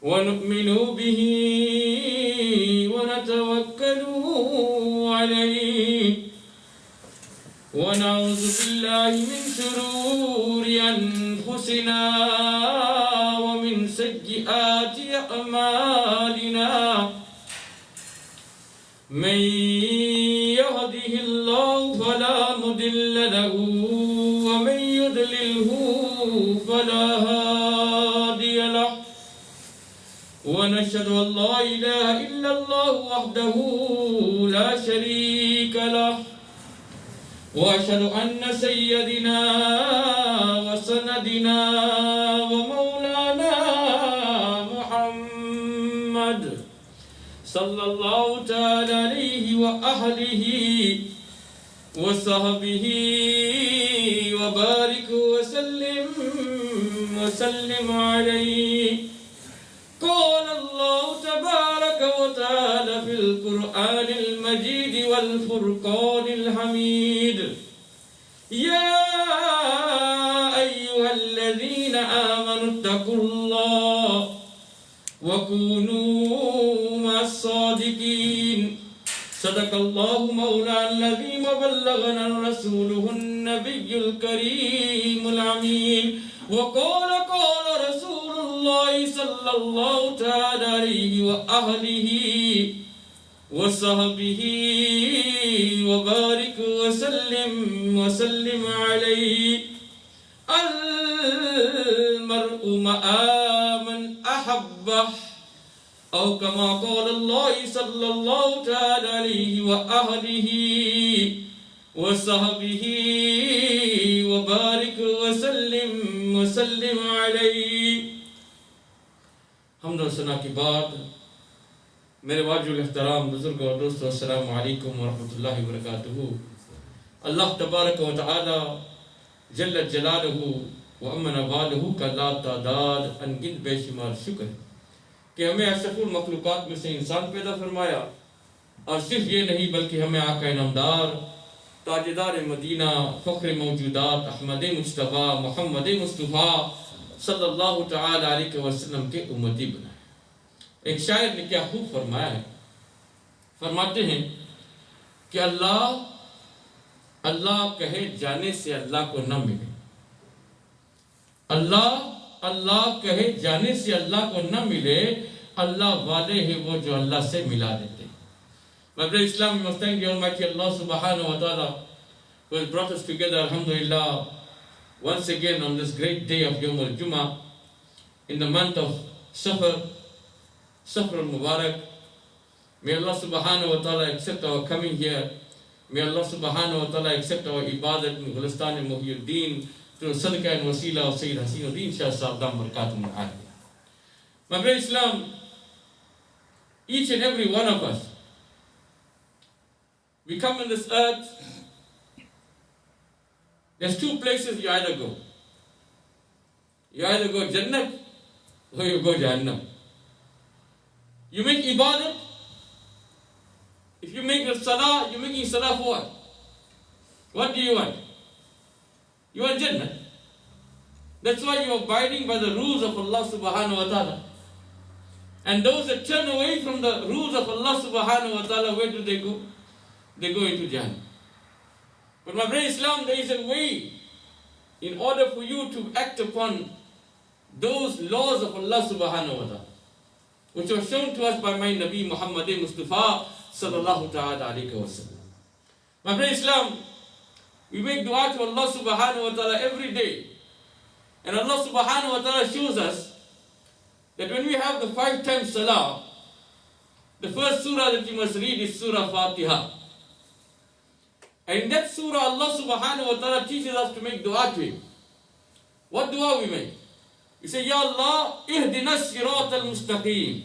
ونؤمن به ونتوكل عليه ونعوذ بالله من شرور أنفسنا ومن سيئات أعمالنا من يهده الله فلا مضل له ومن يضلله فلا هادي له ونشهد أن لا إله إلا الله وحده لا شريك له وأشهد أن سيدنا وسندنا ومولانا محمد صلى الله تعالى عليه وأهله وصحبه وبارك وسلم عليه. قال الله تبارك وتعالى في القرآن المجيد والفرقان الحميد: يا أيها الذين آمنوا اتقوا الله وكونوا مع الصادقين. صدق الله مولانا العظيم وبلغنا رسوله النبي الكريم الأمين. وقال رسول الله صلى الله تعالى عليه وآله وصحبه وبارك وسلم عليه: المرء مع من أحبه، أو كما قال الله صلى الله تعالى عليه وآله وصحبه وبارك وسلم عليه. हमद और सना की बात। मेरे वाजिब एहतराम बुजुर्ग और दोस्तों, अस्सलामु अलैकुम वरहमतुल्लाहि वबरकातुहू। अल्लाह तबारक व तआला जल्ल जलालहू व अम्न वालहू का ला तादाद अनगिन बेशुमार शुक्र है कि हमें अशरफुल मखलूकात में से इंसान पैदा फरमाया, और सिर्फ ये नहीं बल्कि हमें आका इनामदार ताजदार मदीना फ़ख्र मौजूदात अहमद मुस्तफ़ा मोहम्मद मुस्तफ़ा सल्लल्लाहु तआला अलैहि वसल्लम के उम्मती बनाए। एक शायर ने क्या खूब फरमाया है, फरमाते हैं कि अल्लाह अल्लाह कहे जाने से अल्लाह को न मिले, अल्लाह अल्लाह कहे जाने से अल्लाह को न मिले, अल्लाह वाले हैं वो जो अल्लाह से मिला देते हैं। My brother Islam, we must thank the Almighty Allah subhanahu wa ta'ala who has brought us together, alhamdulillah, once again on this great day of Yawm al-Juma in the month of Safar al-Mubarak. May Allah subhanahu wa ta'ala accept our coming here. May Allah subhanahu wa ta'ala accept our ibadat in Gulistan and Muhyiddin through Sadaqah and Wasila of Sayyid Hasinuddin Shah Sa'adam Barakatuh Mu'adiyah. My brother Islam, each and every one of us, we come on this earth, there's two places you either go. You either go Jannat or you go Jahannam. You make ibadat. If you make a salah, you're making salah for what? What do you want? You want Jannah. That's why you're abiding by the rules of Allah subhanahu wa ta'ala. And those that turn away from the rules of Allah subhanahu wa ta'ala, where do they go? They go into Jannah. But my brother Islam, there is a way in order for you to act upon those laws of Allah subhanahu wa ta'ala, which were shown to us by my Nabi Muhammad Mustafa sallallahu ta'ala alayhi wa sallam. My brother Islam, we make dua to Allah subhanahu wa ta'ala every day. And Allah subhanahu wa ta'ala shows us that when we have the 5 times salah, the first surah that you must read is Surah Fatiha. And in that surah, Allah subhanahu wa ta'ala teaches us to make dua to Him. What dua we make? We say, Ya Allah, ihdina sirat al-mustaqim.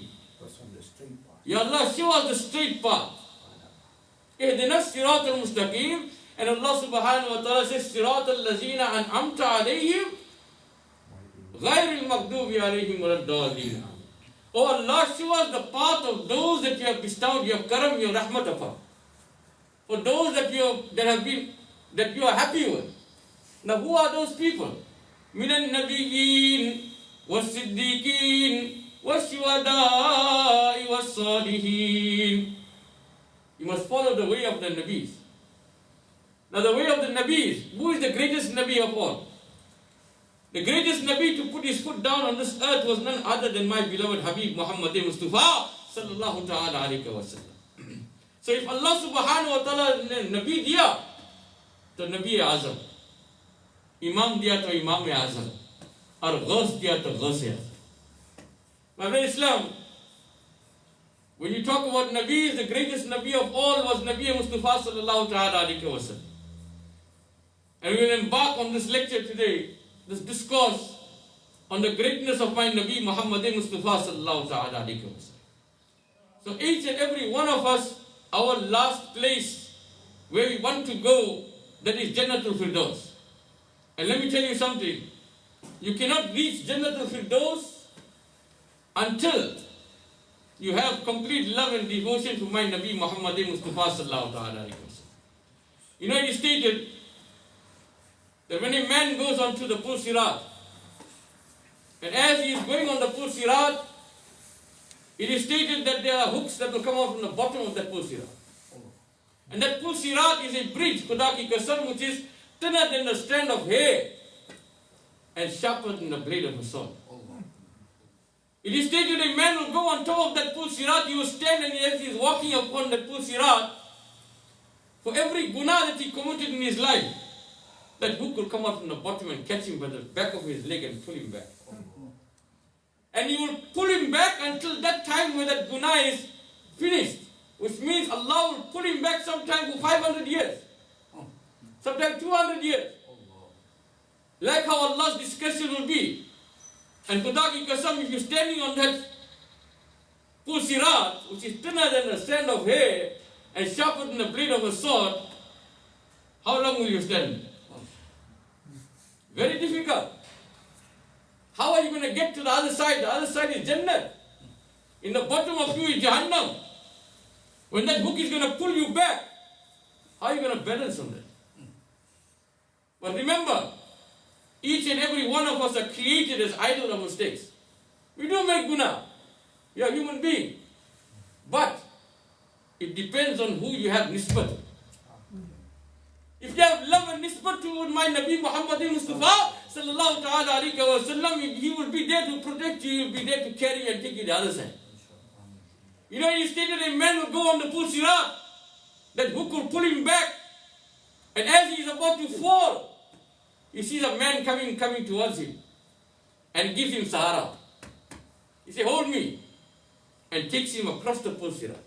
Ya Allah, show us the straight path. Ihdina sirat al-mustaqim. And Allah subhanahu wa ta'ala says, sirat al-lazina an'amta alayhim ghayr al-maghdubi alayhim waladdallin. Oh Allah, show us the path of those that you have bestowed your karam, your rahmat upon. For those that you are happy with. Now who are those people? Minan nabiyyin was siddiqeen وَالشُّهَدَاءِ وَالصَّالِحِينَ. You must follow the way of the Nabis. Now the way of the Nabis, who is the greatest Nabi of all? The greatest Nabi to put his foot down on this earth was none other than my beloved Habib Muhammad Mustafa sallallahu ta'ala alayhi wa sallam. So if Allah subhanahu wa ta'ala Nabi diya, to Nabi Azam. Imam diya to Imam Azam. Or Ghaus diya to Ghaus Azam. My brother Islam, when you talk about Nabis, the greatest Nabi of all was Nabi Mustafa sallallahu ta'ala alayhi wa sallam. And we will embark on this lecture today, this discourse on the greatness of my Nabi Muhammad Mustafa sallallahu ta'ala alayhi wa sallam. So each and every one of us, our last place where we want to go, that is Jannatul Firdaus. And let me tell you something, you cannot reach Jannatul Firdaus until you have complete love and devotion to my Nabi Muhammad Mustafa sallallahu ta'ala alayhi wa sallam. You know, it is stated that when a man goes onto the Pul Sirat, and as he is going on the Pul Sirat, it is stated that there are hooks that will come out from the bottom of that Pul Sirat. And that Pul Sirat is a bridge, Khuda ki kasam, which is thinner than a strand of hair and sharper than the blade of a sword. It is stated a man will go on top of that Pul Sirat, he will stand, and as he is walking upon that Pul Sirat, for every guna that he committed in his life, that hook will come out from the bottom and catch him by the back of his leg and pull him back. And he will pull him back until that time where that guna is finished. Which means Allah will pull him back sometime for 500 years. Sometime 200 years. Like how Allah's discretion will be. And Khuda ki kasam, if you're standing on that Pul Sirat, which is thinner than a strand of hair and sharper than the blade of a sword, how long will you stand? Very difficult. How are you going to get to the other side? The other side is Jannah. In the bottom of you is Jahannam. When that hook is going to pull you back, how are you going to balance on that? But remember, each and every one of us are created as idle of mistakes. We don't make guna. We are human beings. But it depends on who you have nisbat. If you have love and nisbat to my Nabi Muhammad Mustafa sallallahu ta'ala alayhi wa sallam, he will be there to protect you, he will be there to carry and take you to the other side. You know, he stated a man will go on the Pul Sirat, that hook will pull him back, and as he is about to fall, he sees a man coming towards him, and gives him Sahara. He says, hold me, and takes him across the Pul Sirat.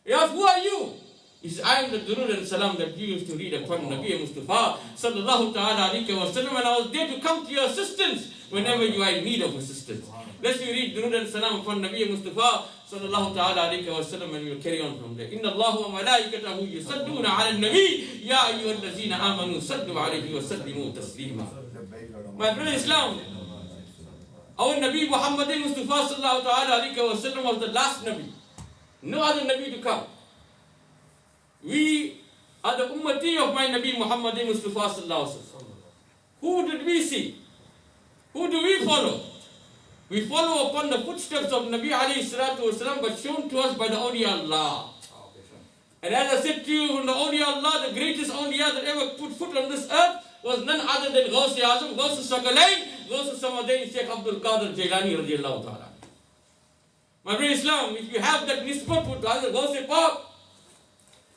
He asks, who are you? He says, I am the daryaee and salam that you used to read upon Nabi Mustafa sallallahu ta'ala alayhi wa sallam, and I was there to come to your assistance whenever you are in need of assistance. Let's read daryaee and salam upon Nabi Mustafa sallallahu ta'ala alayhi wa sallam, and we will carry on from there. Inna Allahu wa malaikatahu yusadduna ala nabi ya ayyuhallazina amanu sallu alayhi wa sallimu taslima. My brother Islam, our Nabi Muhammad Mustafa sallallahu ta'ala alayhi wa sallam was the last Nabi. No other Nabi to come. We are the ummati of my Nabi Muhammad Mustafa sallallahu alaihi wasallam. Who did we see? Who do we follow? We follow upon the footsteps of Nabi alayhi salatu wasalam, but shown to us by the awliya Allah. And as I said to you, from the awliya Allah, the greatest awliya that ever put foot on this earth was none other than Ghaus-e Azam, Ghaus-e Sakalain, Ghaus-e Samadain, Sheikh Abdul Qadir Jailani radiallahu ta'ala. My brother Islam, if you have that nisbat with Ghaus-e Pak,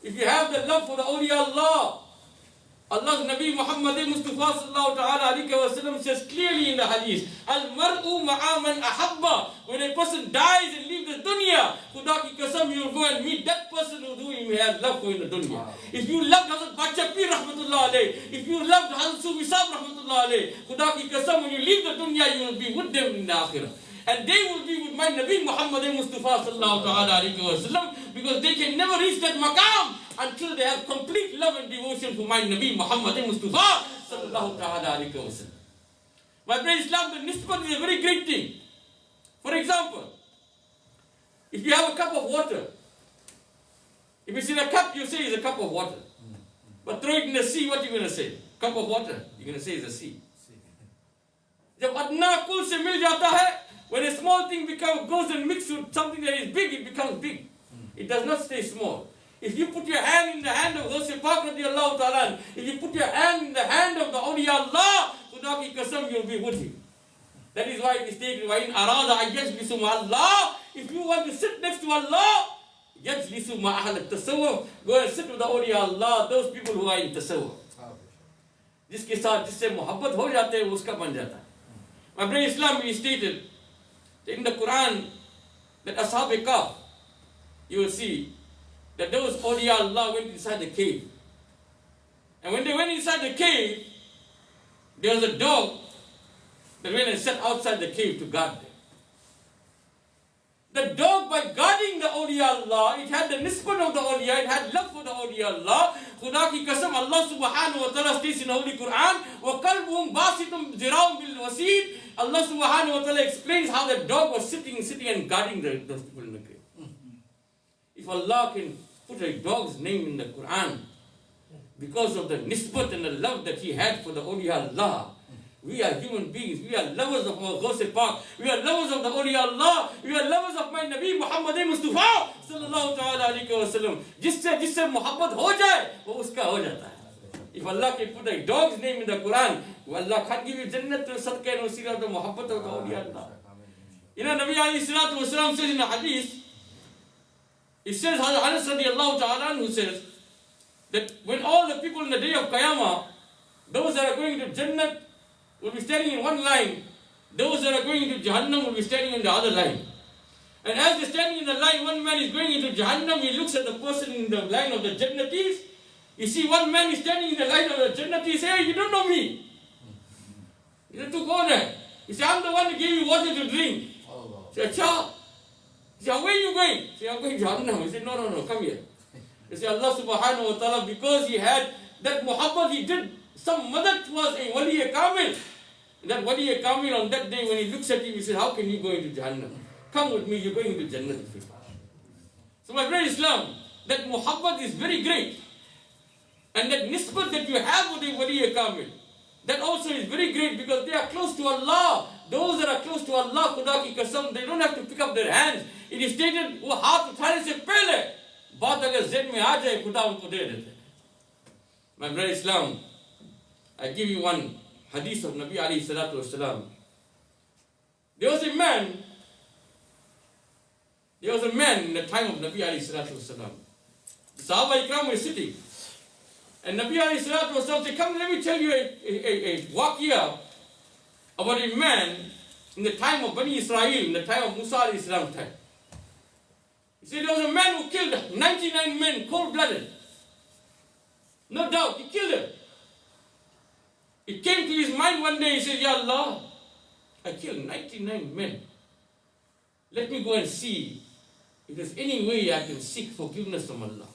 if you have the love for the awliya Allah, Allah's Nabi Muhammad Mustafa sallallahu ta'ala alayhi wa sallam says clearly in the hadith, Al-mar'u ma'aman ahabba. When a person dies and leaves the dunya, Khuda ki kasam, you will go and meet that person who you may have love for in the dunya. If you loved Hazrat Bacha Pir rahmatullah alayh, if you loved Hazrat Sufi Sahib rahmatullah alayh, Khuda ki kasam, when you leave the dunya, you will be with them in the akhirah. And they will be with my Nabi Muhammad Mustafa sallallahu ta'ala alayhi wa sallam, because they can never reach that maqam until they have complete love and devotion for my Nabi Muhammad Mustafa sallallahu ta'ala alayhi wa sallam. My brother Islam, the nisbat is a very great thing. For example, if you have a cup of water, if it's in a cup, you say it's a cup of water. But throw it in the sea, what are you going to say? Cup of water, you're going to say it's a sea. जब अदना कुल से मिल जाता है, When a small thing goes and mixes with something that is big, it becomes big. It does not stay small. If you put your hand in the hand of Ghaus Pak radiallahu ta'ala, if you put your hand in the hand of the awliya Allah, Khuda ki qasam, you'll be with him. That is why it is stated, وَإِنْ أَرَادَ أَنْ يَجْلِسُ مَعَ اللَّهِ. If you want to sit next to Allah, يَجْلِسُ مَعَ أَهْلِ التَّصَوُّفِ. Go and sit with the awliya Allah, those people who are in tasawwuf. जिसके साथ जिससे मोहब्बत हो जाते हैं उसका बन जाता है. My brother Islam, it is stated in the Quran that Ashab Kahf, you will see that those awliya Allah went inside the cave. And when they went inside the cave, there was a dog that went and sat outside the cave to guard them. The dog, by guarding the awliya Allah, it had the nisbat of the awliya, it had love for the awliya Allah. Khuda ki qasam, Allah subhanahu wa ta'ala states in the Holy Quran, وَقَلْبُهُمْ بَاسِطٌ ذِرَاهُمْ بِالْوَسِيدِ. Allah subhanahu wa ta'ala explains how the dog was sitting and guarding those people in the cave. If Allah can put a dog's name in the Quran, because of the nisbat and the love that he had for the awliya Allah, we are human beings. We are lovers of our Ghaus Pak. We are lovers of the awliya Allah. We are lovers of my Nabi Muhammad Mustafa sallallahu ta'ala alayhi wa sallam. जिससे मोहब्बत हो जाए वो उसका हो जाता है. If Allah can put a dog's name in the Quran, Allah can't give you Jannat to sadqa and wasila of the mohabbat of the awliya Allah. You know, Nabi alayhi salatu wasalam says in the hadith, it says, Anas radiallahu ta'ala who says that when all the people in the day of Qiyamah, those that are going to Jannat will be standing in one line, those that are going into Jahannam will be standing in the other line. And as they're standing in the line, one man is going into Jahannam, he looks at the person in the line of the Jannatis. You see one man is standing in the line of the Jannatis, he says, hey, you don't know me. He said, to go there. He said, I'm the one who gave you water to drink. He said, Cha. He said, where are you going? He said, I'm going to Jahannam. He said, no, come here. He said, Allah subhanahu wa ta'ala, because he had that muhabbat, he did some madad towards a wali kamil. That wali kamil on that day when he looks at him, he said, how can you go into Jahannam? Come with me, you're going into Jannah. So my brother Islam, that muhabbat is very great. And that nisbat that you have with a wali kamil, that also is very great because they are close to Allah. Those that are close to Allah, Khuda ki qasam, they don't have to pick up their hands. It is stated, wo haath uthane se pehle, baat agar zehn mein aa jaye, Khuda unko de dete. My brother Islam, I give you one hadith of Nabi alayhi salatu wasalam. There was a man in the time of Nabi alayhi salatu wasalam. The Sahaba Ikram were sitting. And Nabi alayhi salatu wasalam said, come, let me tell you a waqiyah about a man in the time of Bani Israel, in the time of Musa alayhi salam time. He said there was a man who killed 99 men cold-blooded. No doubt, he killed them. It came to his mind one day, he said, Ya Allah, I killed 99 men. Let me go and see if there's any way I can seek forgiveness from Allah.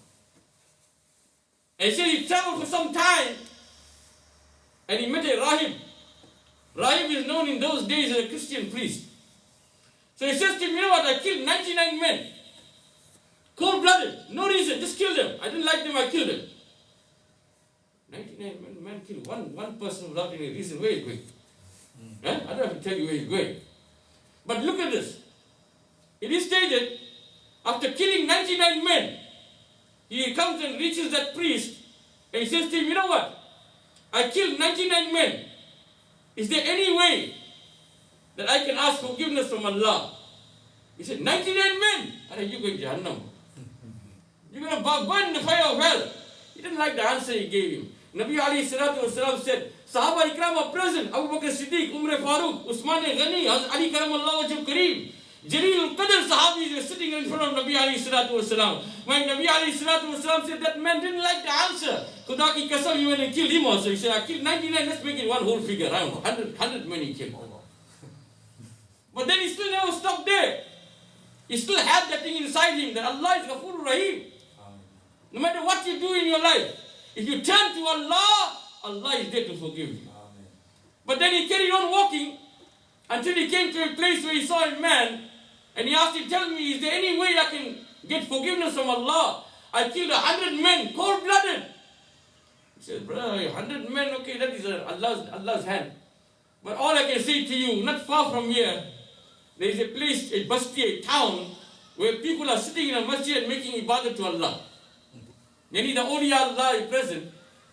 And he said he traveled for some time and he met a rahib. Rahib is known in those days as a Christian priest. So he says to him, you know what, I killed 99 men. Cold-blooded, no reason, just killed them. I didn't like them, I killed them. 99 men kill one person without any reason. Where is he going? I don't have to tell you where he's going. But look at this. It is stated, after killing 99 men, he comes and reaches that priest and he says to him, you know what? I killed 99 men. Is there any way that I can ask forgiveness from Allah? He said, 99 men? Are you going to Jahannam? You're going to burn in the fire of hell. He didn't like the answer he gave him. Nabi alayhi salatu wasalam said, Sahaba Ikram are present. Abu Bakr Siddiq, Umar Farooq, Usman Ghani, Ali Karamallah Wajh Kareem. Jaleel al-Qadr Sahabis were sitting in front of Nabi alayhi salatu wasalam. When Nabi alayhi salatu wasalam said that man didn't like the answer, Khuda ki qasam, he went and killed him also. He said, I killed 99, let's make it one whole figure. I don't know, 100 men he killed. But then he still never stopped there. He still had that thing inside him that Allah is Ghafur Rahim. No matter what you do in your life, if you turn to Allah, Allah is there to forgive you. Amen. But then he carried on walking until he came to a place where he saw a man and he asked him, tell me, is there any way I can get forgiveness from Allah? I killed 100 men, cold-blooded. He said, brother, 100 men, okay, that is Allah's hand. But all I can say to you, not far from here, There is a place, a basti, a town, where people are sitting in a masjid and making ibadah to Allah. Yani the awliya Allah is present.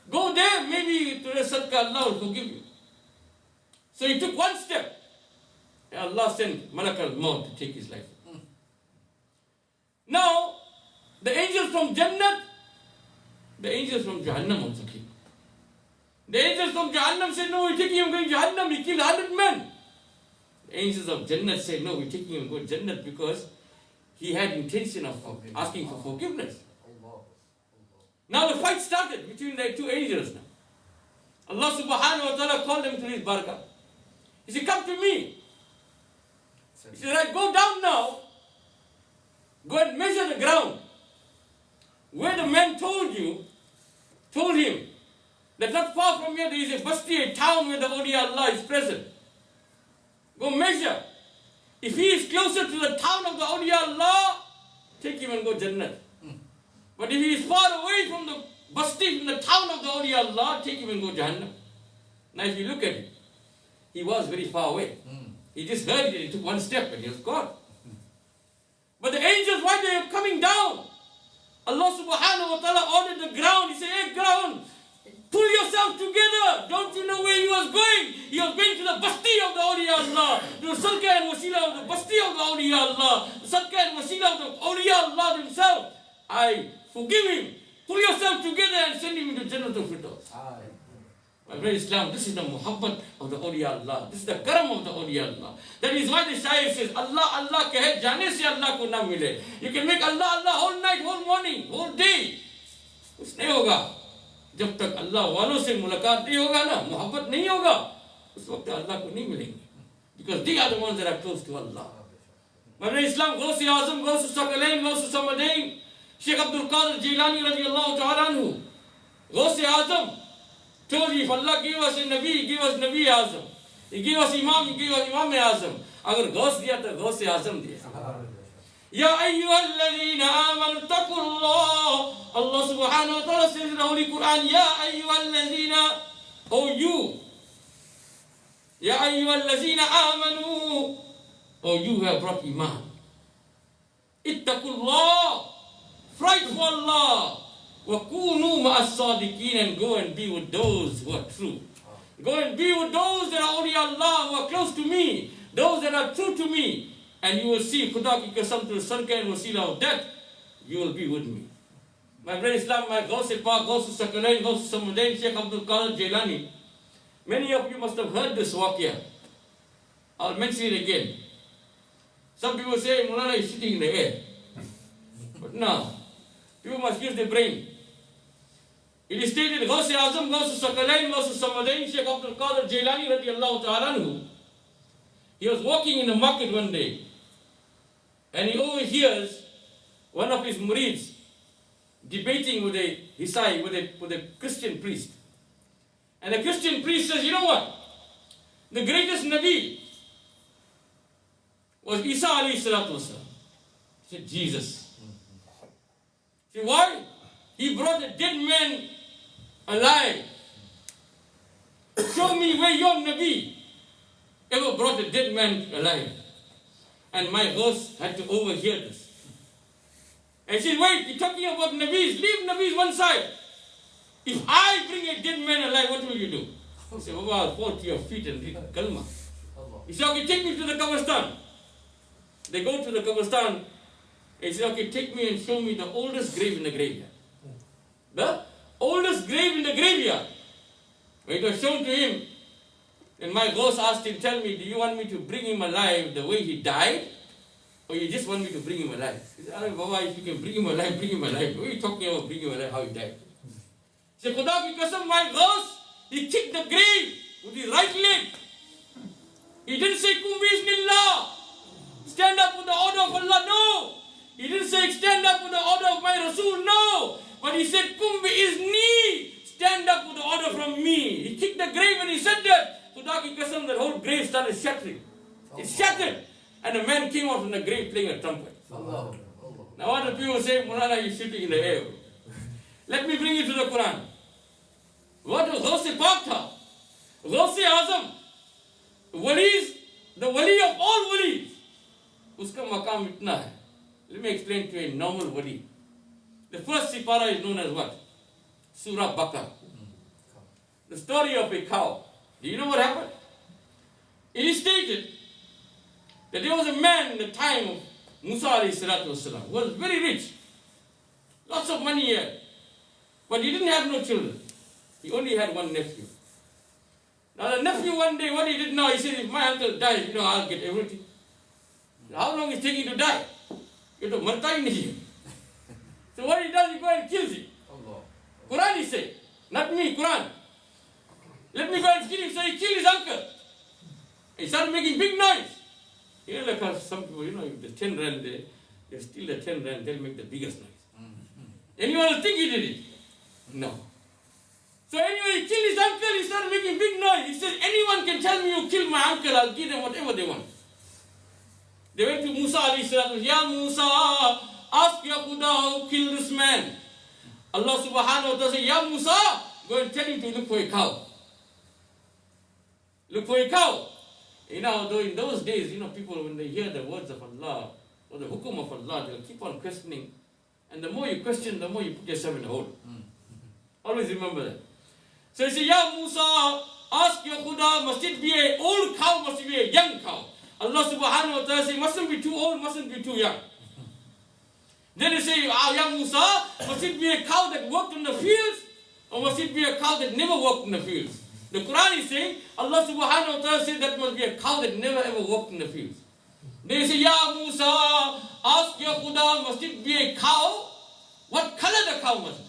Go there, maybe to the sadaqah, Allah will forgive you. So he took one step. And Allah sent Malak al-Maut to take his life. Now, the angels from Jannat, the angels from Jahannam also came. The angels from Jahannam said, no, we're taking him going to Jahannam, he killed 100 men. The angels of Jannat said, no, we're taking him going to Jannat because he had intention of asking for forgiveness. Now the fight started between the two angels now. Allah subhanahu wa ta'ala called them to his barakah. He said, come to me. He said, right, go down now. Go and measure the ground. Where the man told him that not far from here there is a basti, a town where the awliya Allah is present. Go measure. If he is closer to the town of the awliya Allah, take him and go Jannat. But if he is far away from the basti, from the town of the awliya Allah, take him and go Jahannam. Now if you look at it, he was very far away. He just heard it, he took one step and he was gone. But the angels, while they were coming down, Allah subhanahu wa ta'ala ordered the ground. He said, hey ground, pull yourself together. Don't you know where he was going? He was going to the basti of the awliya Allah, to the sadaqah and wasila of the basti of the awliya Allah, the sadaqah and wasila of the awliya Allah themselves. I forgive him. Pull yourself together and send him into Jannatul Firdaus. My brother Islam, this is the muhabbat of the awliya Allah. This is the karam of the awliya Allah. That is why the shair says, Allah, Allah kahe, jane se Allah ko na mile. You can make Allah, Allah whole night, whole morning, whole day. Kuch nahi hoga. जब तक अल्लाह वालों से मुलाकात नहीं होगा ना, मोहब्बत नहीं होगा, उस वक्त अल्लाह को नहीं मिलेंगे. Because they are the ones that are close to Allah. My brother Islam, Gausi Azam, Gausi Sakalain, Gausi Samadain, Sheikh Abdul Qadir Jilani radiallahu ta'ala anhu, Gausi Azam, told you if Allah gave us a Nabi, He gave us Nabi Azam. He gave us Imam, He gave us Imam Azam. अगर गौस दिया तो गौस आजम दिया. Ya ayyuhalladhina amanu taqullah. Allah subhanahu wa ta'ala says in the Holy Quran, Ya ayyuhalladhina, O you. Ya ayyuhalladhina amanu, O you who have brought Iman. Ittaqullah, fright for Allah. Wa kunu ma'as sadiqeen, and go and be with those who are true. Go and be with those that are awliya Allah, who are close to me, those that are true to me. And you will see, Khuda ki qasam to sadqa and wasila of that, you will be with me. My brother Islam, my Gausi Pak, Gausi Sakalain, Gausi Samadain, Sheikh Abdul Qadir Jilani. Many of you must have heard this waqia. I'll mention it again. Some people say Mulana is sitting in the air. But no, people must use their brain. It is stated, Gausi Azam, Gausi Sakalain, Gausi Samadain, Sheikh Abdul Qadir Jilani radiallahu ta'ala anhu. He was walking in the market one day, and he overhears one of his murids debating with a Isai, with a Christian priest. And the Christian priest says, you know what? The greatest Nabi was Isa alayhi salatu wasalam. He said, Jesus. See why? He brought a dead man alive. Show me where your Nabi ever brought a dead man alive. And my host had to overhear this. And she said, wait, you're talking about Nabis. Leave Nabis one side. If I bring a dead man alive, what will you do? He said, oh, I'll fall to your feet and read kalma. He said, okay, take me to the Kabristan. They go to the Kabristan. He said, okay, take me and show me the oldest grave in the graveyard. The oldest grave in the graveyard. When it was shown to him, and my ghost asked him, tell me, do you want me to bring him alive the way he died? Or you just want me to bring him alive? He said, Baba, if you can bring him alive, bring him alive. What are you talking about bring him alive, how he died? He said, Khuda ki qasam, my ghost, he kicked the grave with his right leg. He didn't say, Kum bismillah, stand up with the order of Allah, no. He didn't say, stand up with the order of my Rasul, no. But he said, Kum bi-izni, stand up with the order from me. He kicked the grave and he said that. Khuda ki qasam, that whole grave started shattering. It shattered. And a man came out from the grave playing a trumpet. Allah. Now what do people say? Mulana is shooting in the air. Let me bring you to the Quran. What was Gausi Pak tha? Gausi Azam. Walis, the wali of all walis. काम इतना है. Let me explain to you a normal wali. The first sipara is known as what? Surah Bakar. The story of a cow. Do you know what happened? It is stated that there was a man in the time of Musa alayhi salatu wasalam who was very rich. Lots of money he had. But he didn't have no children. He only had one nephew. Now the nephew one day, what he did now, he said, if my uncle dies, I'll get everything. How long is it taking to die? Marta hi nahi hai. So what he does, he goes and kills him. Quran he said, not me, Quran. Let me go and kill him. So he killed his uncle. He started making big noise. Like how some people, if the 10 rand, they steal the 10 rand, they'll make the biggest noise. Anyone will think he did it? No. So anyway, he killed his uncle, he started making big noise. He said, anyone can tell me you killed my uncle, I'll give them whatever they want. They went to Musa alayhi salatu, Ya Musa, ask Ya Khuda who killed this man. Allah subhanahu wa ta'ala said, Ya Musa, go and tell him to look for a cow. Look for a cow. Though in those days, people, when they hear the words of Allah, or the hukum of Allah, they'll keep on questioning. And the more you question, the more you put yourself in a hole. Always remember that. So he said, Ya Musa, ask your Khuda, must it be an old cow, must it be a young cow? Allah subhanahu wa ta'ala said, mustn't be too old, mustn't be too young. Then he said, Ya Musa, must it be a cow that worked in the fields, or must it be a cow that never worked in the fields? The Quran is saying, Allah subhanahu wa ta'ala said that must be a cow that never ever walked in the fields. They say, Ya Musa, ask your Khuda, must it be a cow? What color the cow must be?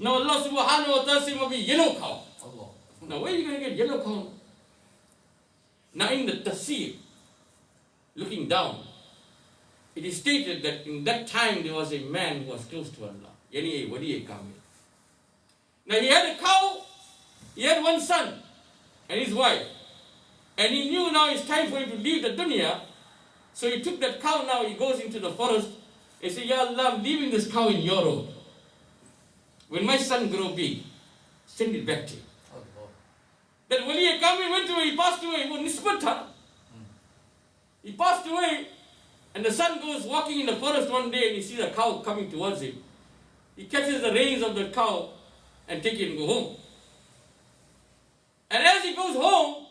Now Allah subhanahu wa ta'ala said, must be yellow cow. Now where are you going to get yellow cow? Now in the tafsir, looking down, it is stated that in that time there was a man who was close to Allah. Yani a wali kamil. Now he had a cow. He had one son and his wife. And he knew now it's time for him to leave the dunya. So he took that cow now, he goes into the forest. He said, Ya Allah, I'm leaving this cow in your road. When my son grows big, send it back to you. That Wali Akrami went away, he passed away. He was nisbat. He passed away. And the son goes walking in the forest one day and he sees a cow coming towards him. He catches the reins of the cow and takes it and go home. And as he goes home,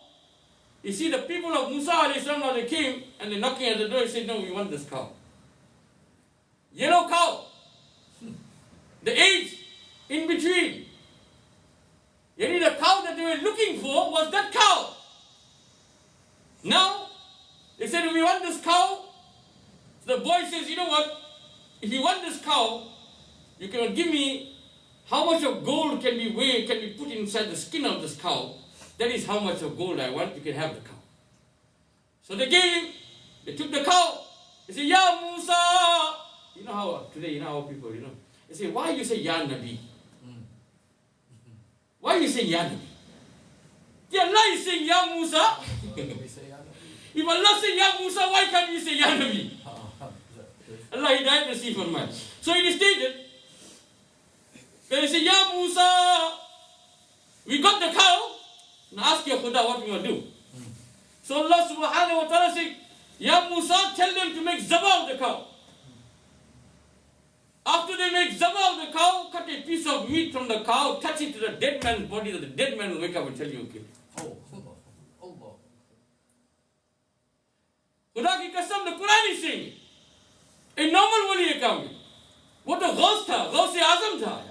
you see the people of Musa alayhi salam, now they came and they're knocking at the door. He said, no, we want this cow. Yellow cow. The age in between. The cow that they were looking for was that cow. Now, they said, we want this cow. So the boy says, you know what? If you want this cow, you can give me how much of gold can be put inside the skin of this cow. That is how much of gold I want, you can have the cow. So they took the cow. They said, Ya Musa. Today, how people, they say, why you say Ya Nabi? Why you say Ya Nabi? Yeah, Allah is saying Ya Musa. If Allah say Ya Musa, why can't we say Ya Nabi? Allah Hidayat Nasib Farmai. So it is stated, they say, Ya Musa, we got the cow. Now ask your Khuda what we want to do. So Allah subhanahu wa ta'ala said, Ya Musa, tell them to make zabah of the cow. After they make zabah of the cow, cut a piece of meat from the cow, touch it to the dead man's body, that the dead man will wake up and tell you, okay. Khuda ki qasam, the Quran is saying, a normal wali account. What a ghost tha, ghost-e-azam tha.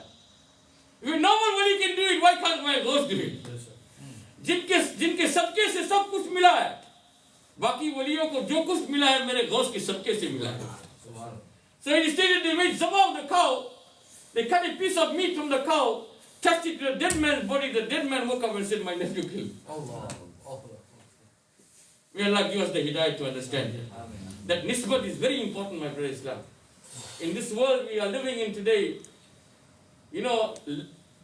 If a normal wali can do it, why can't my ghost do it? जिनके सदके से सब कुछ मिला है, बाकी वलियों को जो कुछ मिला है मेरे गौस के सदके से मिला है. So it is stated they made zabah of the cow. They cut a piece of meat from the cow, touched it to the dead man's body. The dead man woke up and said, my nephew killed. May Allah give us the hidayah to understand that nisbat is very important, my brother Islam. In this world we are living in today,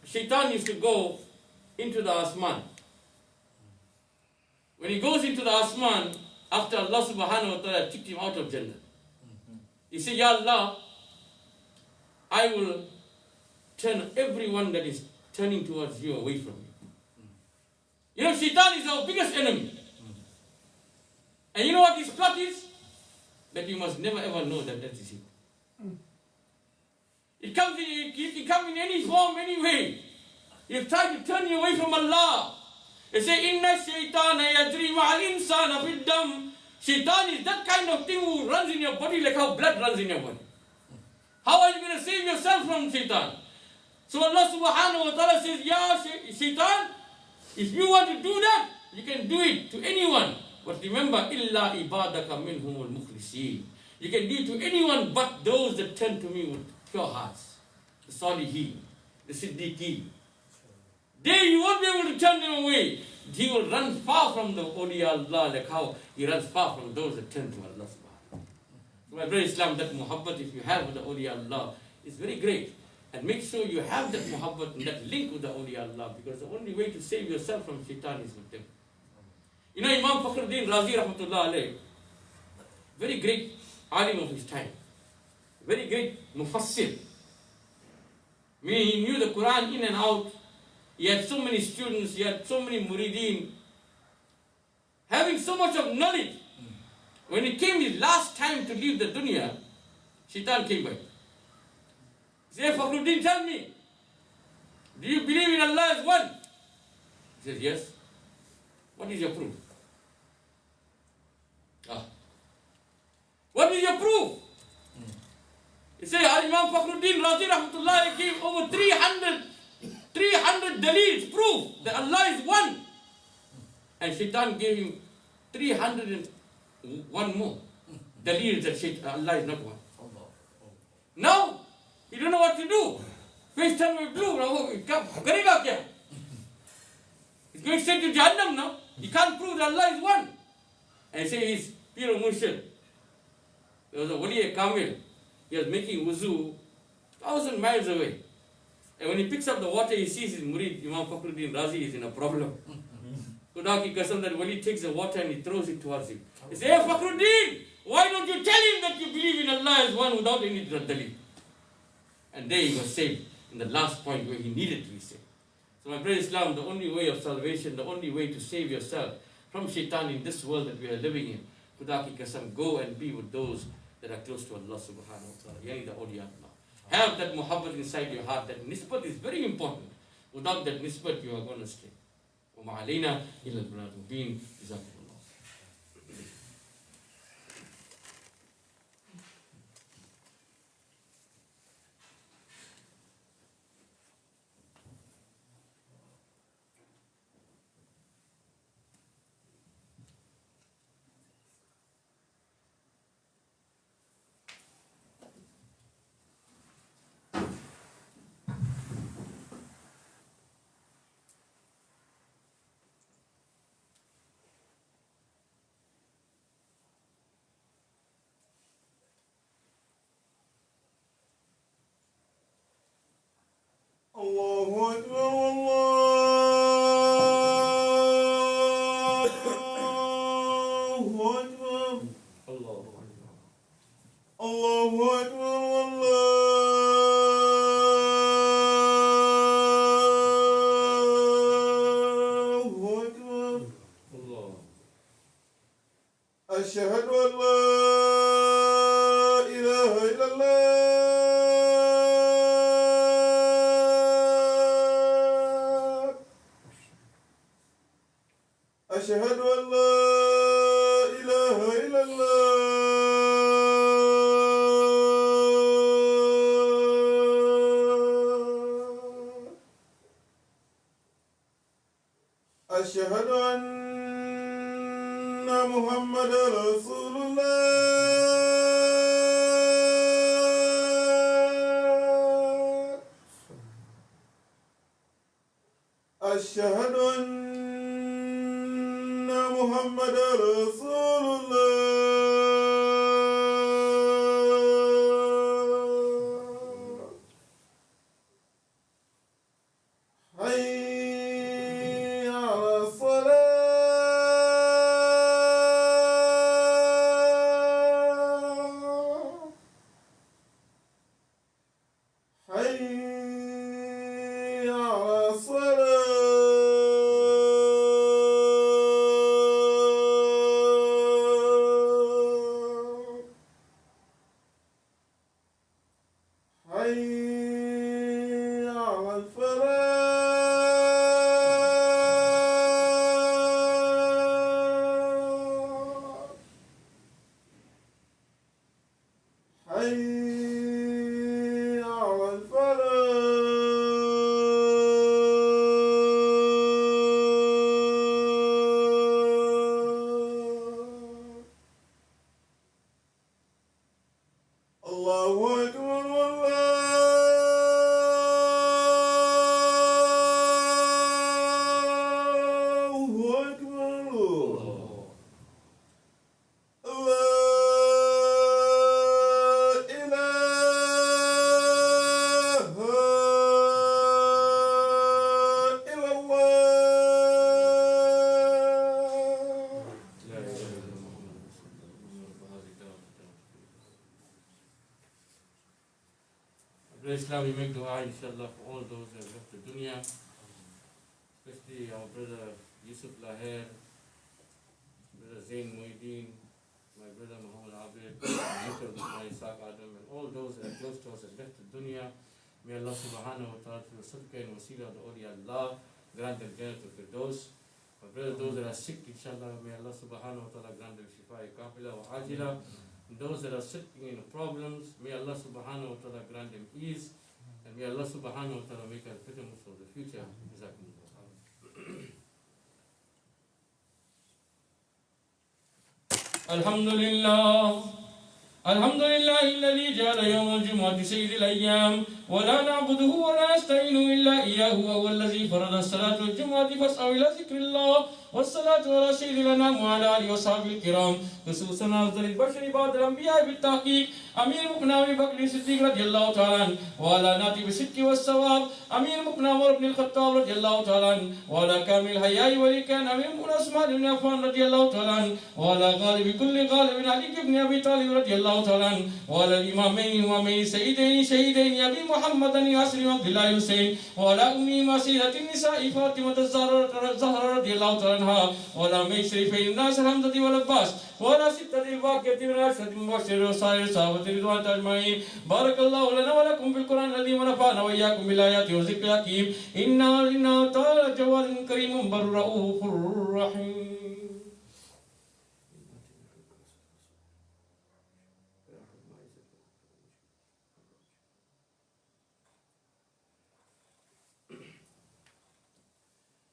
Shaitan used to go into the asman. When he goes into the asman, after Allah subhanahu wa ta'ala kicked him out of Jannah, he said, Ya Allah, I will turn everyone that is turning towards you away from you. Shaitan is our biggest enemy. And you know what his plot is? that you must never ever know that that is it. It comes in any form, any way. You try to turn you away from Allah. They say, Inna shaytana yajri ma'al insana fid dam. Shaitan is that kind of thing who runs in your body like how blood runs in your body. How are you going to save yourself from shaitan? So Allah subhanahu wa ta'ala says, Ya shaitan, if you want to do that, you can do it to anyone. But remember, illa ibadaka minhumul mukhlisin. You can do it to anyone but those that turn to me with pure hearts. The salihin, the siddiqeen. They, you won't be able to turn them away. He will run far from the awliya Allah, like how he runs far from those that turn to Allah subhanahu. So my brother Islam, that muhabbat, if you have with the awliya Allah, is very great. And make sure you have that muhabbat and that link with the awliya Allah, because the only way to save yourself from shaitan is with them. You know, Imam Fakhruddin Razi rahmatullah alayh, very great alim of his time, very great mufassir. Meaning he knew the Quran in and out. He had so many students, he had so many murideen, having so much of knowledge. When it came his last time to leave the dunya, shaitan came by. He said, Fakhruddin, tell me, do you believe in Allah as one? He says, yes. What is your proof? What is your proof? He said, Imam Fakhruddin Razi rahmatullah gave over 300 dalils, proof that Allah is one. And shaitan gave him 301 more dalils that Allah is not one. Now, he don't know what to do. Face turn with blue. Karega kya? He's going straight to Jahannam now. He can't prove that Allah is one. And he says he's Pir Murshid. There was a wali Kamil. He was making wuzu 1,000 miles away. And when he picks up the water, he sees his murid, Imam Fakhruddin Razi, is in a problem. So now he goes, that wali takes the water and he throws it towards him. He says, hey Fakhruddin, why don't you tell him that you believe in Allah as one without any dalil? And there he was saved in the last point where he needed to be saved. So my brother Islam, the only way of salvation, the only way to save yourself from shaitan in this world that we are living in, Khuda ki kasam, go and be with those that are close to Allah subhanahu wa ta'ala, yani the awliya Allah. Have that muhabbat inside your heart. That nisbat is very important. Without that nisbat, you are going to stray. وَمَا عَلَيْنَا إِلَّا الْبَلَاغُ الْمُبِينُ. Allahu Akbar, Allahu Akbar, Allahu Akbar, Allahu Akbar, Allah. Ashhadu an la ilaha illallah. أشهد أن لا إله إلا الله أشهد أن محمدا رسول الله أشهد أن محمد رسول الله حي على الصلاة Islam, we make dua, inshallah, for all those that have left the dunya, especially our brother Yusuf Laher, brother Zain Muhyiddin, my brother Muhammad Abid, my Isaac Adam, and all those that are close to us have left the dunya. May Allah subhanahu wa ta'ala, through the sadaqah and wasila of the awliya Allah, grant them Jannah to those. My brother, those that are sick, inshallah, may Allah subhanahu wa ta'ala grant them shifa kamila wa ajila. Those that are sitting in problems, may Allah subhanahu wa ta'ala grant them ease, and may Allah subhanahu wa ta'ala make us better for the future. Alhamdulillah. الحمد لله الذي جعل يوم الجمعة سيد الأيام ولا نعبده ولا نستعين إلا إياه وهو الذي فرض الصلاة والجمعة فاسعوا إلى ذكر الله والصلاة على سيد الأنام وعلى آله وصحبه الكرام خصوصا أفضل البشر بعد الأنبياء بالتحقيق أمير المؤمنين أبي بكر الصديق رضي الله تعالى عنه وعلى ناتب الصدق والصواب أمير المؤمنين عمر بن الخطاب رضي الله تعالى عنه وعلى كامل الحياء ولكان أمير المؤمنين عثمان بن عفان رضي الله تعالى عنه وعلى غالب كل غالب علي بن أبي طالب رضي الله تعالى عنه وعلى الإمامين سيدين شهيدين أبي محمد ياسر عبد الله الحسين وعلى أمهما سيدة النساء فاطمة الزهراء رضي الله تعالى عنها وعلى أمي شريفين الناس الحمزة والعباس وعلى ستة الباقية من أشهد المبشر وصائر الصحابة رضوان أجمعين. بارك الله لنا ولكم في القرآن الذي ونفعنا وإياكم بالآيات والذكر الحكيم. إنه تعالى جواد كريم بر رؤوف رحيم.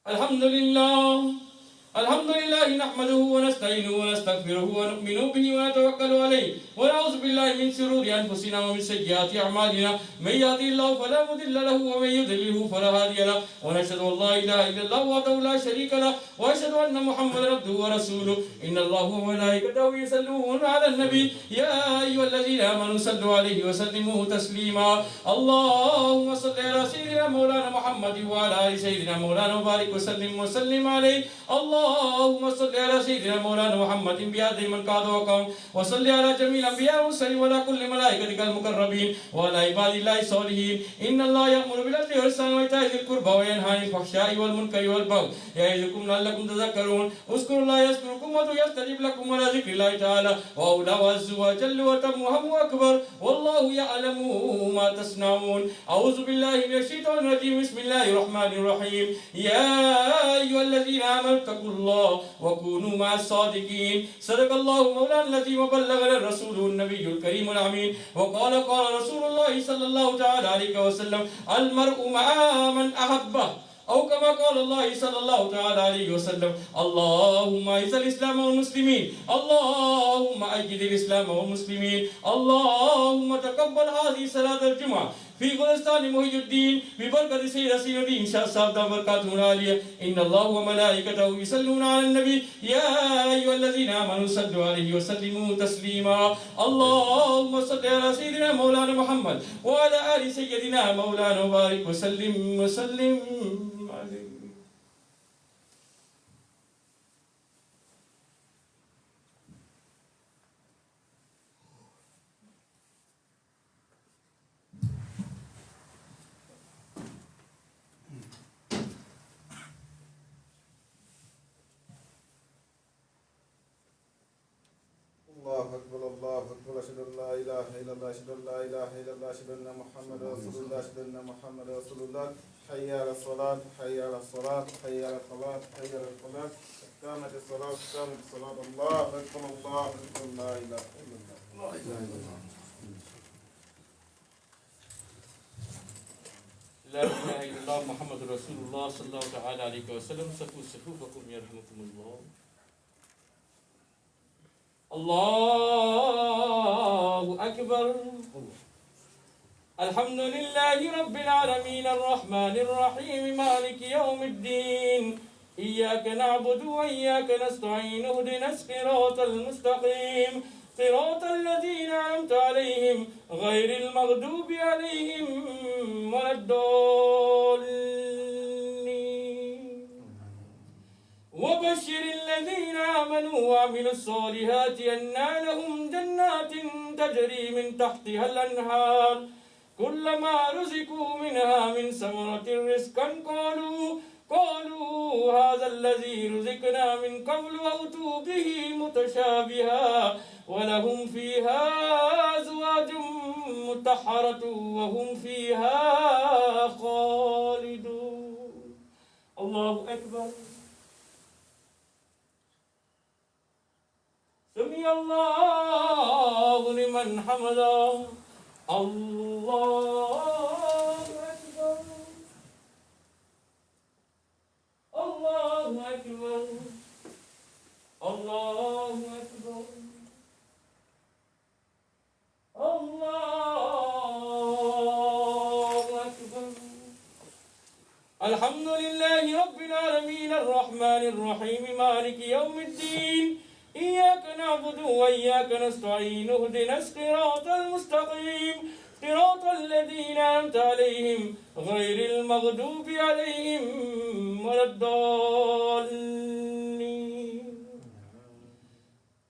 الحمد لله نحمده ونستعينه ونستغفره ونؤمن به ونتوكل عليه ونعوذ بالله من شرور أنفسنا ومن سيئات أعمالنا من يهده الله فلا مضل له ومن يضلل فلا هادي له ونشهد أن لا إله إلا الله وحده لا شريك له وأشهد أن محمدا عبده ورسوله. إن الله وملائكته يصلون على النبي يا أيها الذين آمنوا صلوا عليه وسلموا تسليما. اللهم صل على سيدنا مولانا محمد وعلى آل سيدنا مولانا وبارك وسلم عليه. اللهم صل على سيدنا مولانا محمد بهذه من قاد وقام وصل على جميع الأنبياء والمرسلين وعلى كل ملائكتك المقربين وعلى عباد الله الصالحين. إن الله يأمر بالعدل والإحسان وإيتاء ذي القربى وينهى عن الفحشاء والمنكر والبغي يعظكم لعلكم تذكرون. اذكروا الله يذكركم وادعوه يستجب لكم ولا ذكر الله تعالى وأولى وعز وجل وتم وهم أكبر والله يعلم ما تصنعون. أعوذ بالله من الشيطان الرجيم. بسم الله الرحمن الرحيم. يا أيها الذين آمنوا اتقوا الله وكونوا مع الصادقين. صدق الله مولانا الذي وبلغنا الرسول النبي الكريم الأمين. وقال رسول الله صلى الله تعالى عليه وسلم المرء مع من أحبه أو كما قال الله صلى الله تعالى عليه وسلم. اللهم أعز الإسلام والمسلمين. اللهم أيد الإسلام والمسلمين. اللهم تقبل هذه صلاة الجمعة في فلسطين محي الدين ببركة سيدنا الدين شاه صاحب بركاته العالية. إن الله وملائكته يصلون على النبي يا أيها الذين آمنوا صلوا عليه وسلموا تسليما. اللهم صل على سيدنا مولانا محمد وعلى آل سيدنا مولانا وبارك وسلم عليه. الله أكبر الله أكبر أشهد أن لا إله إلا الله أشهد أن لا إله إلا الله أشهد أن محمدا رسول الله أشهد أن محمدا رسول الله. حي على الصلاة حي على الصلاة حي على الصلاة حي على الصلاة. قامت الصلاة قامت الصلاة. الله أكبر الله أكبر لا إله إلا الله. لا إله إلا الله. لا إله إلا الله محمد رسول الله صلى الله تعالى عليه وسلم. صفوا صفوفكم يرحمكم الله. الله أكبر. الحمد لله رب العالمين الرحمن الرحيم مالك يوم الدين. إياك نعبد وإياك نستعين اهدنا الصراط المستقيم صراط الذين أنعمت عليهم غير المغضوب عليهم ولا الضالين. وبشر الذين آمنوا وعملوا الصالحات أن لهم جنات تجري من تحتها الأنهار कुल्लमा रुज़िक़ू मिन्हा मिन समरतिर रिज़्क़न قالوا هذا الذي رزقنا من قبل وأتوا به متشابها ولهم فيها أزواج مطهرة وهم فيها خالدون. الله أكبر. سمع الله لمن حمده. الله أكبر. الله أكبر. الله أكبر. الله أكبر. الحمد لله رب العالمين الرحمن الرحيم مالك يوم الدين إياك نعبد وإياك نستعين اهدنا الصراط المستقيم صراط الذين أنعمت عليهم غير المغضوب عليهم ولا الضالين.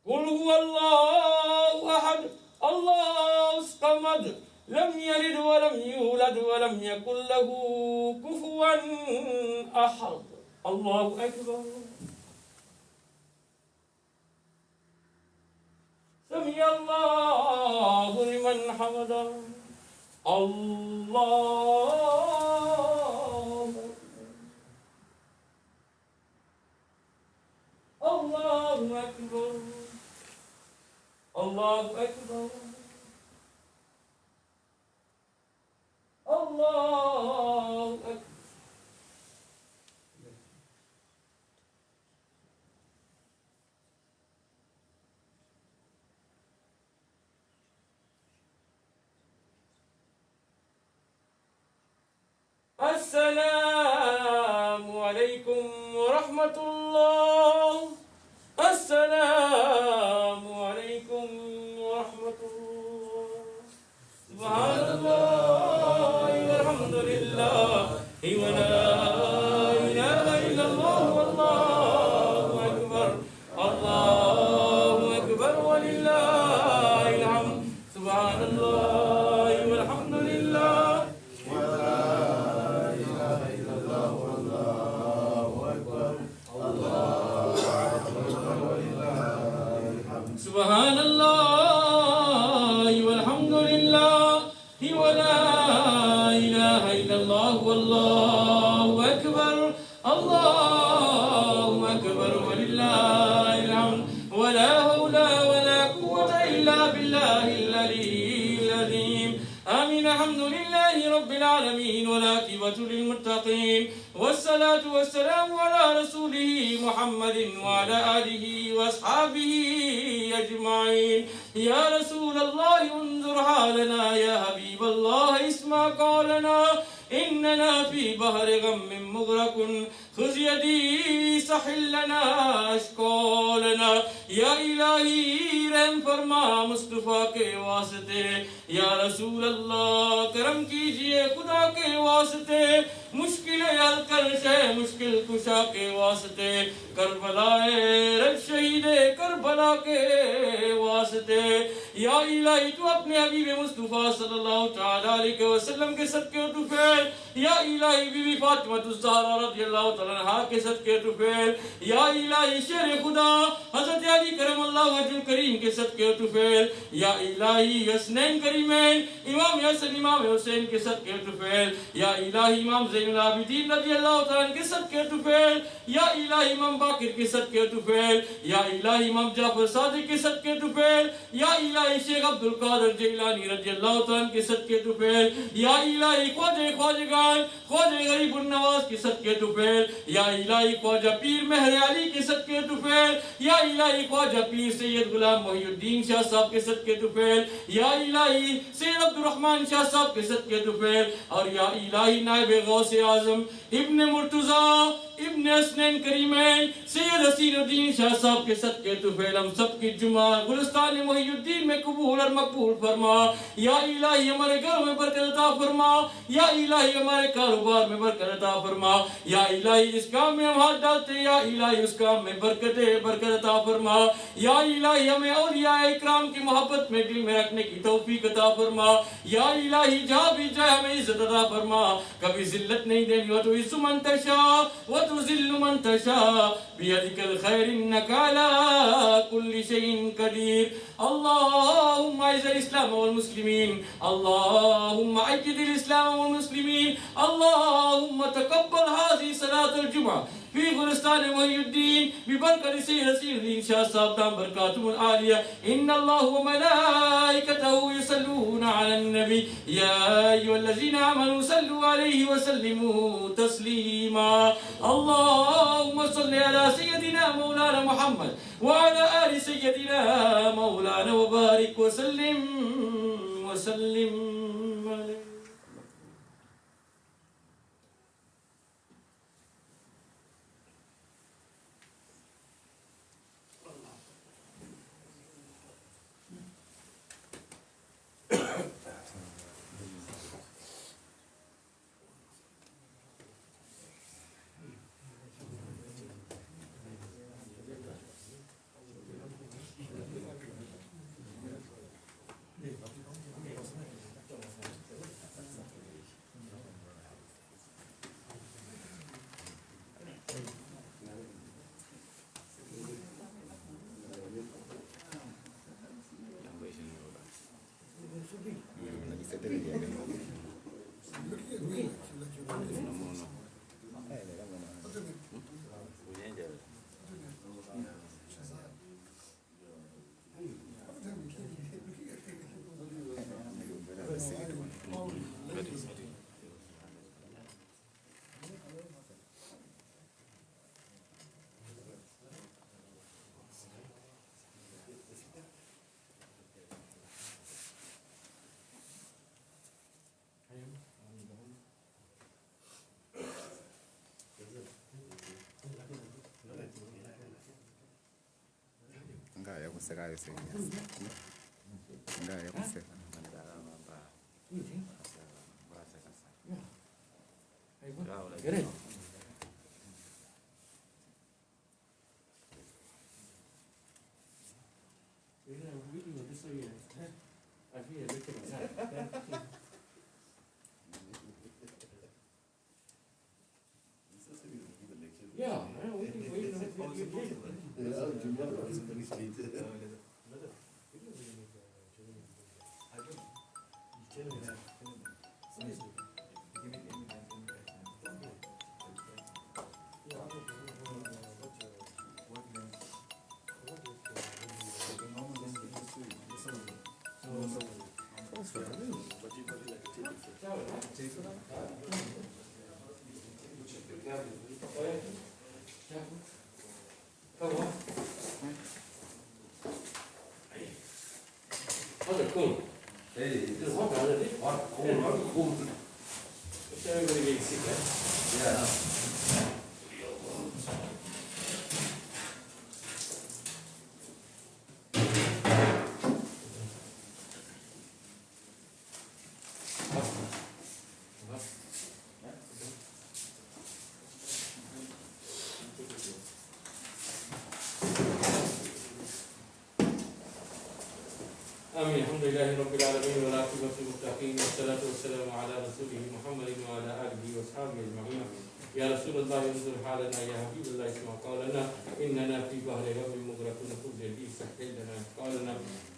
قل هو الله أحد الله الصمد لم يلد ولم يولد ولم يكن له كفوا أحد. الله أكبر. سمع الله لمن حمده. الله الله أكبر. الله أكبر. الله أكبر. السلام عليكم ورحمة الله. السلام عليكم ورحمة الله. سبحان الله والحمد لله ولا إله إلا الله والله أكبر. الله أكبر ولله الحمد. سبحان الله والحمد لله سبحان الله والحمد لله ولا إله إلا الله والله أكبر. الله أكبر ولله الحمد ولا حول ولا قوة إلا بالله العلي العظيم. آمين. الحمد لله رب العالمين والعاقبة للمتقين والصلاة والسلام على رسوله محمد وعلى آله وأصحابه أجمعين. يا رسول الله انظر حالنا يا حبيب الله اسمع قولنا إننا في بحر غم مغرق خذ يدي سحل لنا أشكالنا. या इलाही रहम फरमा मुस्तफ़ा के वास्ते. या रसूल अल्लाह करम कीजिए खुदा के वास्ते. मुश्किल हल कर शे मुश्किल कुशा के वास्ते. करबलाए रब शहीदे करबला के वास्ते. या इलाही तू अपने हबीब मुस्तफ़ा सल्लल्लाहु तआला अलैहि वसल्लम के सदके तू फैल. या इलाही बीवी फातिमा ज़हरा रज़ियल्लाहु तआला अन्हा के सदके तू फैल. या इलाही शेर खुदा हज़रत अली करमल्लाहु वजहुल करीम के सदके तू फैल. या इलाही हसनैन करीमैन इमाम हसन इमाम हुसैन के सदके तू फैल. या इलाही इमाम ज़ैनुल आबिदीन रज़ियल्लाहु तआला के सदके तू फैल. या इलाही इमाम बाकिर के सदके तू फैल. या इलाही इमाम जाफर सादिक के सदके तू फैल. या इलाही शेख अब्दुल कादिर जिलानी रज़ियल्लाहु तआला के सदके तू फैल. या इलाही ख्वाजगान ख्वाजा गरीबुन नवाज के सदके तू फैल. या इलाही ख्वाजा पीर मेहर अली के सदके तू फैल. या इलाही ख्वाजा पीर सैयद गुलाम मोहिउद्दीन शाह साहब के सदके तू फैल. या इलाही सैयद अब्दुल रहमान शाह साहब के सदके तू फैल. और या इलाही नायब गौसे आजम इब्ने मुर्तजा इब्ने हसनैन करीमैन सैयद हसीनुद्दीन शाह साहब के सदके तू फैल. हम सब की जुमा गुलिस्तान मोहिउद्दीन में कबूल और मकबूल फरमा। या इलाही हमारे घरों में बरकत अता फरमा। या इलाही हमारे कारोबार में बरकत अता फरमा। या इलाही जिस काम में हम हाथ डालते हैं या इलाही उस काम में बरकत अता फरमा। या इलाही हमें औलियाए इकराम की मोहब्बत में दिल में रखने की तौफीक अता फरमा। या इलाही जहाँ भी जाए हमें इज्जत अता फरमा। कभी जिल्लत नहीं देनी। व तुइज़्ज़ु मन तशा व तुज़िल्लु मन तशा बियदिकल खैर इन्नका अला कुल्लि शैइन कदीर। अल्लाहुम्मा इज़्ज़िल इस्लाम वल मुस्लिमीन। अल्लाहुम्मा अय्यिदिल इस्लाम वल मुस्लिमीन। अल्लाहुम्मा तक़ब्बल हाज़िही सलातुल जुमा फी गुलिस्तान मुहियुद्दीन बिबरकत सय्यदी शाह साहब दाम बरकातुहुल आलिया। इन्नल्लाह व मलाइकतहु युसल्लूना अलन नबी या अय्युहल्लज़ीना आमनू सल्लु अलैहि व सल्लिमू तस्लीमा। अल्लाहुम्मा सल्लि अला सय्यदिना मौलाना मुहम्मद व अला आलि सय्यदिना मौलाना व बारिक व सल्लिम अलैहि। Ngaya kusekayo senyasi. Ngaya kuseka. Cool. Hey, this is hot already. Hot, cold. Is everybody getting sick, right? Yeah. آمين. الحمد لله رب العالمين والعاقبة للمتقين والصلاة والسلام على رسوله محمد وعلى آله وأصحابه أجمعين. يا رسول الله انظر حالنا يا حبيب الله اسمع قولنا إننا في بحر غم مغرقون خذ يدي سهل لنا قولنا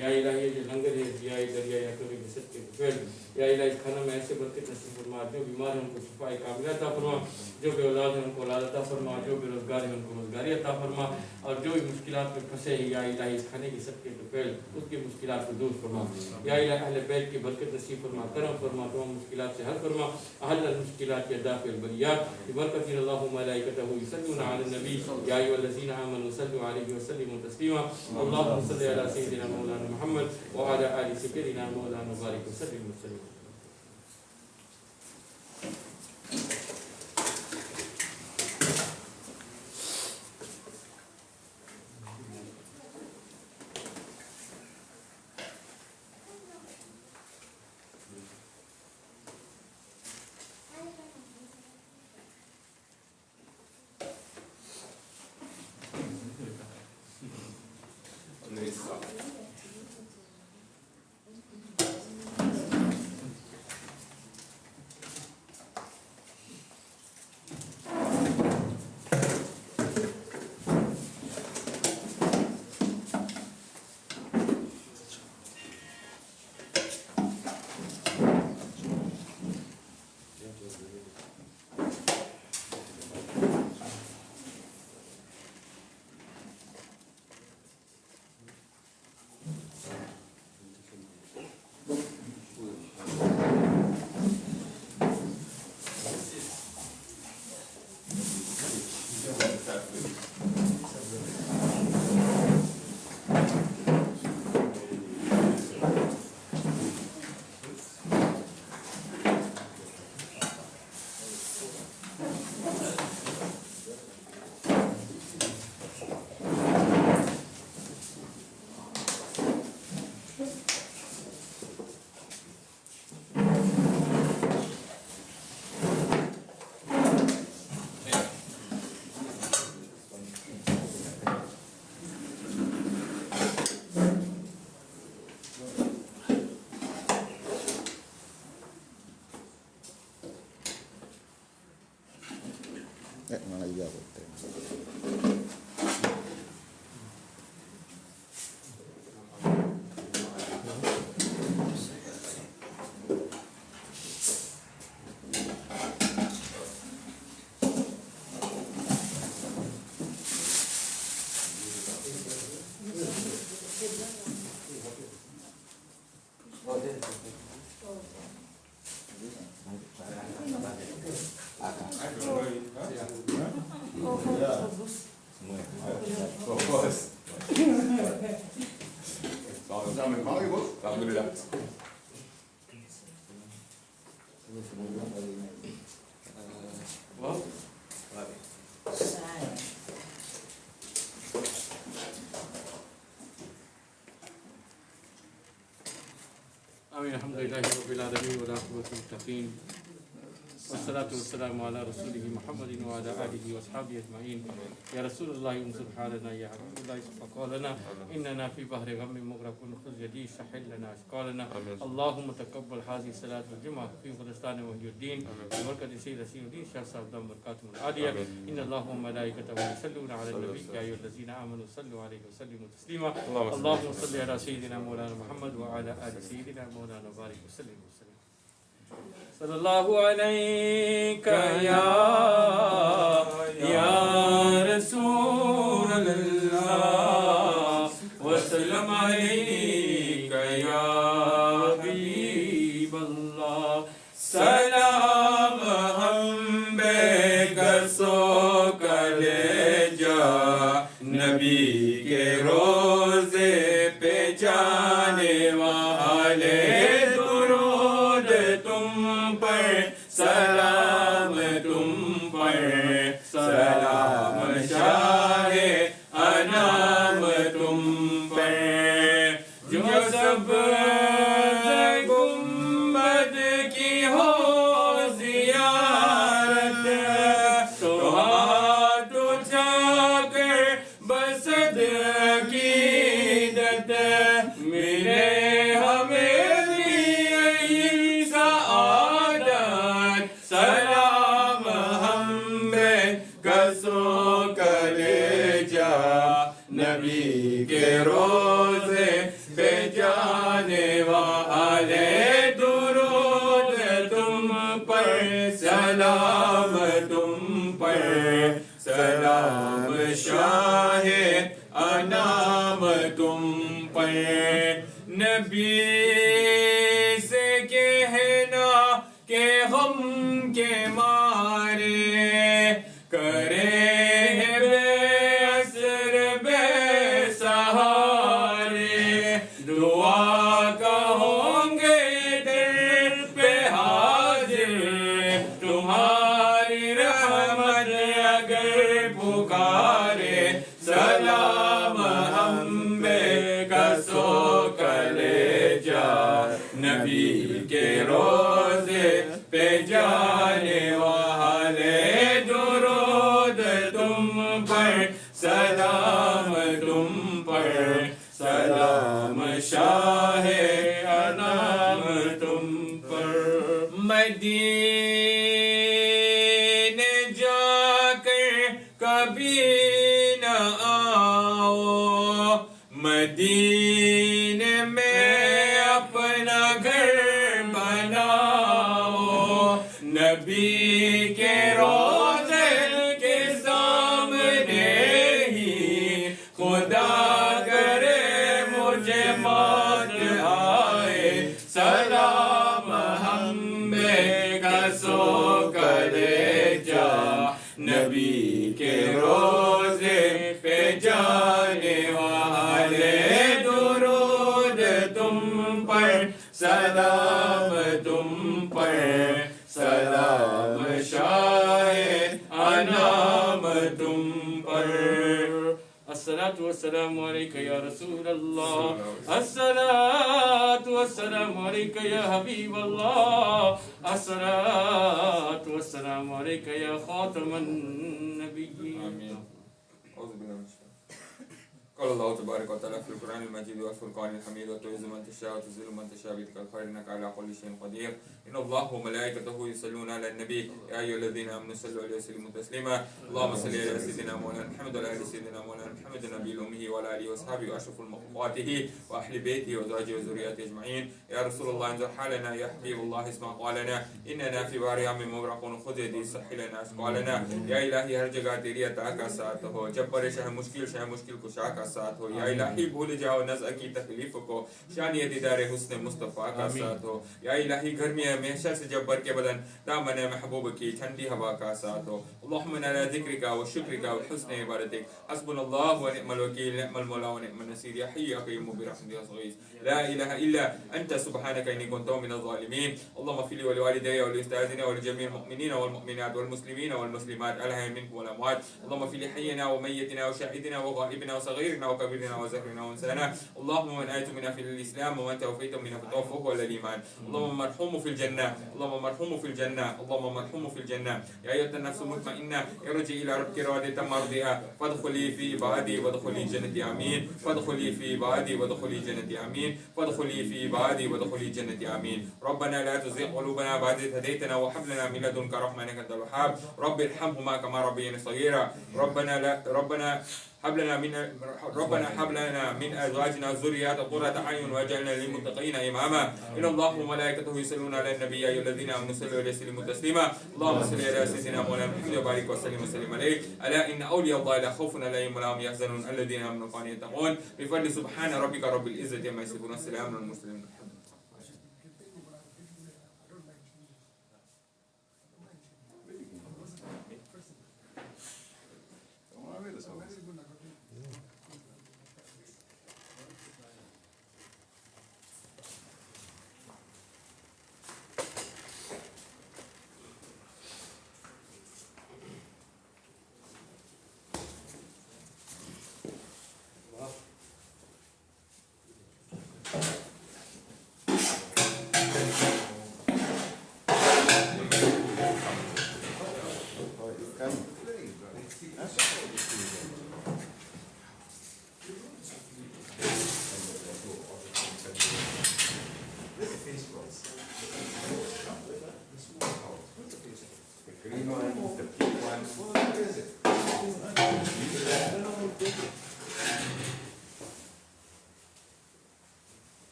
या इलाही जो लंगर है ziaee daryaee अकरमी के सदके फैल। या इलाही खाना में ऐसे बरकत नसीब फरमा। जो बीमार हैं उनको शिफाए कामिला अता फरमा। जो बेऔलाद हैं उनको औलाद अता फरमा। जो बेरोजगार हैं उनको रोजगारी अता फरमा। और जो भी मुश्किलात में फंसे हैं या इलाही इस खाने के सदके फैल उसकी मुश्किलात को दूर फरमा। या इलाही अहले बैत की बरकत नसीब फरमा करम फरमा तमाम मुश्किलात से हल फरमा। अहल मुश्किलात या दाफिल बरियात बरकत अल्लाह मलाइकतहु युसल्लूना अलन नबी या अय्युहल्लज़ीना आमनू सल्लु अलैहि व सल्लिमू तस्लीमा। अल्लाहुम्मा सल्लि अला सय्यिदिना मौलाना मुहम्मद व अला आलि सय्यिदिना मौलाना बारिक व सल्लिम वसल्लम। malah juga betul. Alhamdulillah. Amin. Alhamdulillah rabbil alamin wa aqibatu muttaqin. Wassalatu wassalamu ala rasulih Muhammadin wa ala alihi wa ashabihi ajma'in. Ya Rasulullah unsur halana ya Habibullah faqalana innana fi bahri ghammin mughraqun khudh yadi sahil lana ashqalana. Allahumma taqabbal hadhihi salat al-jum'ah fi Filistin wa Yudin bi barakati sayyidina Shah Sabdam barakatuh al-adiyah. Inna Allaha wa malaikatahu yusalluna ala an-nabi ya ayyuhallazina amanu sallu alayhi wa sallimu taslima. Allahumma salli ala sayyidina Maulana Muhammad wa ala ali sayyidina Maulana barik wa sallim. Sallallahu alayka ya Rasulullah wa sallam alayka ya Habiballah. Salam hum beka so kaleja Nabi ke roze pe jaane wale सलाम तुम पर सलाम शाहे अनाम तुम पर जो सब गुंबद की हो जियारत तो हाथ उठाकर बसद की दत मिले हमें नबी के रोज़े पे जाने वाले दुरूद तुम पर सलाम तुम पर सलाम शाहे अनाम तुम पर नबी से कहना के हम के मारे करे नबी के रोज़े पे जाने वाले दुरूद तुम पर सलाम तुम पर सलाम शाहे अनाम तुम पर मदीने जाकर कभी न आओ मदीने में अपना घर बनाओ नबी के रोज़े के सामने ही खुदा करे मुझे मौत आए सलाम हम बेकसो कलेजा नबी के रोज़े पे जाने वाले दुरूद तुम पर सलाम तुम पर सलाम शाहे अनाम तुम पर अस्सलातु वस्सलामु अलैका या रसूलल्लाह अस्सलातु वस्सलामु अलैका या हबीबल्लाह अस्सलातु वस्सलामु अलैका या खातमन नबिय्यीन قال الله تبارك وتعالى في القرآن المجيد والفرقان الحميد وتعز من تشاء وتذل من تشاء بيدك الخير إنك على كل شيء قدير إن الله وملائكته يصلون على النبي يا أيها الذين آمنوا صلوا عليه وسلموا تسليما اللهم صل على سيدنا مولانا محمد وعلى آل سيدنا مولانا محمد النبي الأمي وعلى آله وأصحابه وأشرف المخلوقاته وأهل بيته وأزواجه وذريته أجمعين يا رسول الله انظر حالنا يا حبيب الله اسمع قالنا إننا في باريام مبرقون خذ يدي صح لنا أشقالنا يا إلهي हर जगह तेरी अता का साथ हो जब परेशान शह मुश्किल कुशा का साथ हो या इलाही भूल जाओ नज़र की तकलीफ को शानी दीदार हुस्न मुस्तफ़ा का साथ हो या इलाही गर्मी हमेशा से जब्बर के बदन दामन महबूब की ठंडी हवा का साथ हो अल्लाहुम्मा अला ज़िक्रिका व शुक्रिका व हुस्न इबादतिक हस्बुनल्लाहु व निअमल वकील निअमल मौला व निअमन नसीर या हय्यु या क़य्यूम बिरहमतिका अस्तगीथ ला इलाहा इल्ला अंत सुब्हानका इन्नी कुन्तु मिनज़ ज़ालिमीन अल्लाहुम्मा फ़िली व लिवालिदैया व लिउस्ताज़िना व लिजमीइल मुअमिनीना वल मुअमिनात वल मुस्लिमीना वल मुस्लिमात अलहय्यि मिनहुम वल अमवात اللهم في لحينا وميتنا وشاهدنا وغائبنا وصغيرنا وكبيرنا وذكرنا وانثانا اللهم من آيت منا في الإسلام ومن توفيت منا فتوفه على الإيمان اللهم مرحوم في الجنة اللهم مرحوم في الجنة اللهم مرحوم في الجنة يا أيها النفس المطمئنة ارجعي إلى ربك راضية مرضية فادخلي في عبادي وادخلي جنتي آمين فادخلي في عبادي وادخلي جنتي آمين فادخلي في عبادي وادخلي جنتي آمين ربنا لا تزغ قلوبنا بعد إذ هديتنا وهب لنا من لدنك رحمة إنك أنت الوهاب رب ارحمهما كما ربياني صغيرا ربنا هب لنا من ازواجنا ذريات قرة اعين واجعلنا للمتقين اماما ان الله وملائكته يصلون على النبي يا ايها الذين امنوا صلوا عليه وسلموا تسليما اللهم صل على سيدنا مولانا محمد وبارك وسلم عليه الا ان اولياء الله لا خوف عليهم ولا هم يحزنون الذين امنوا وكانوا يتقون بفضل سبحان ربك رب العزة عما يصفون والسلام على المرسلين.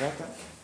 Kaka.